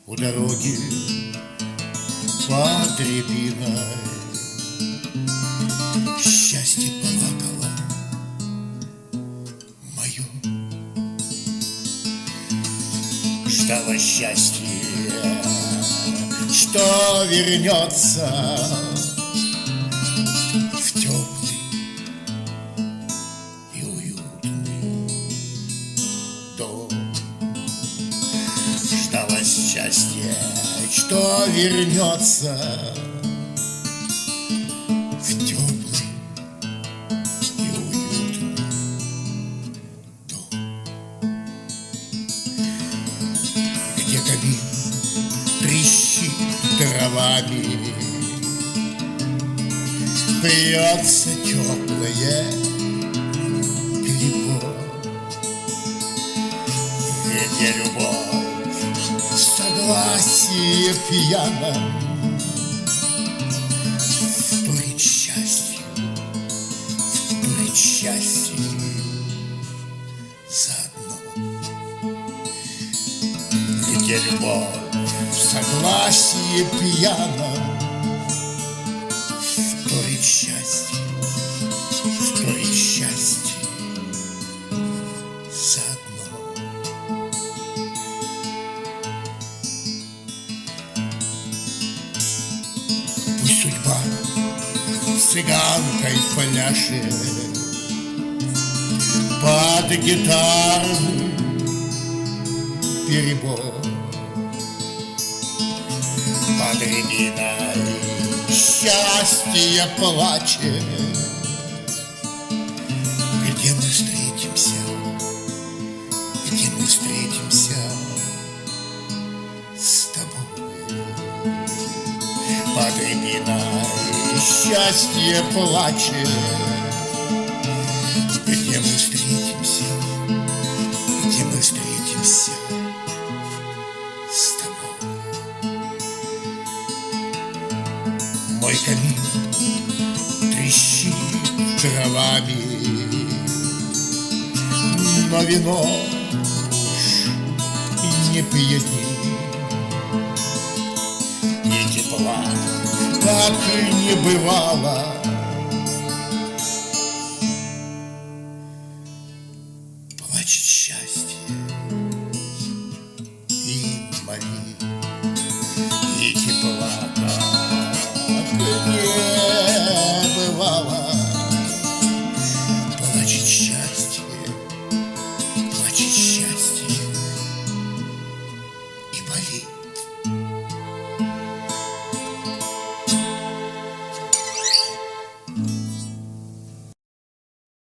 У дороги под рябиной счастье плакало мое. Ждало счастье, что вернется в теплый и уютный дом. Ждало счастье, что вернется в теплый и уютный дом, где камин трещит дровами, пьется теплое пиво, где любовь в согласии пьяном вторит счастью заодно, где любовь в согласии пьяном вторит счастье заодно. Пусть судьба цыганкой пляшет под гитарный перебор, под рябиной счастье плачет. Где мы встретимся с тобой? Под рябиной счастье плачет. Где мы встретимся с тобой? Мой камин трещит дровами, но вино уж не пьянит, и тепла так и не бывало